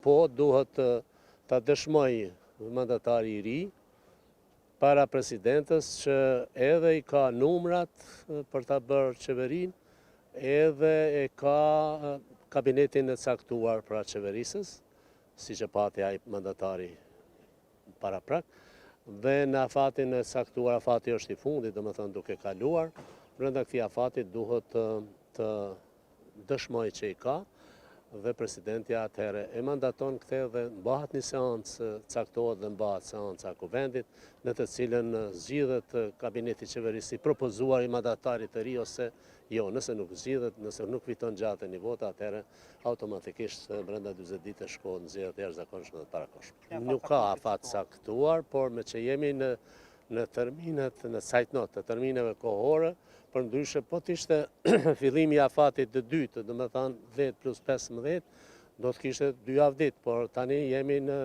Po duhet të dëshmoj mandatari I ri para presidentës që edhe I ka numrat për të bërë qeverin, edhe e ka kabinetin e caktuar pra qeverisës, si që pati ai mandatari para prak, dhe në afatin e caktuar, afati është I fundit, do më thënë duke kaluar, brenda këtij afati duhet të dëshmoj që I ka, dhe presidenti atëherë e mandaton këtë dhe mbahet një seancë, caktohet dhe mbahet seanca kuvendit, në të cilën zgjidhet kabineti qeverisë I propozuar I mandatarit të ri ose jo, nëse nuk zgjidhet, nëse nuk fiton gjatë një vota, atëherë automatikisht brenda 40 ditë shkohet në zgjedhjet e jashtëzakonshme dhe parakohshme. Nuk ka afat caktuar, por me që jemi në terminet, në cajtnot të termineve kohore, për ndryshe po t'ishte fillimi I afatit të dytë, do me thanë 10 plus 15, do t'kishte 2 javë ditë, por tani jemi në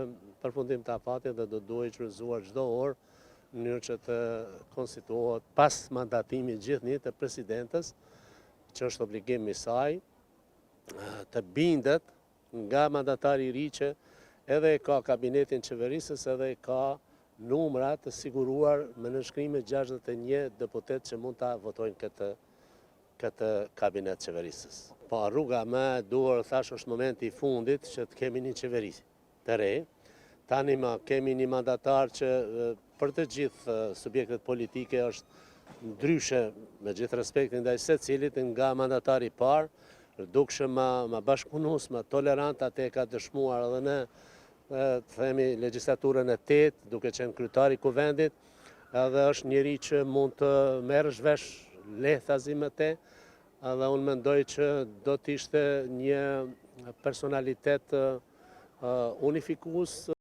përfundim të afatit dhe do duhet qërëzuar çdo orë, në mënyrë që të konstituohet pas mandatimi gjithnjë të presidentës, që është obligim I saj, të bindet nga mandatari I ri që edhe ka kabinetin qeverisës, edhe ka numra të siguruar me nënshkrimin 61 deputet që mund ta votojnë këtë kabinet qeverisës. Po rruga më duhur, thash, është momenti I fundit që të kemi një qeveri të re. Tani kemi një mandatar që për të gjithë subjektet politike është ndryshe, me gjithë respektin ndaj secilit nga mandatari I parë, dukshëm më bashkëpunues, më tolerant, atë e ka dëshmuar edhe në të themi legjislaturën e 8, duke qenë kryetari I kuvendit, edhe është njeri që mund të merresh vesh lehtazi me te, edhe unë mendoj që do t'ishte një personalitet unifikues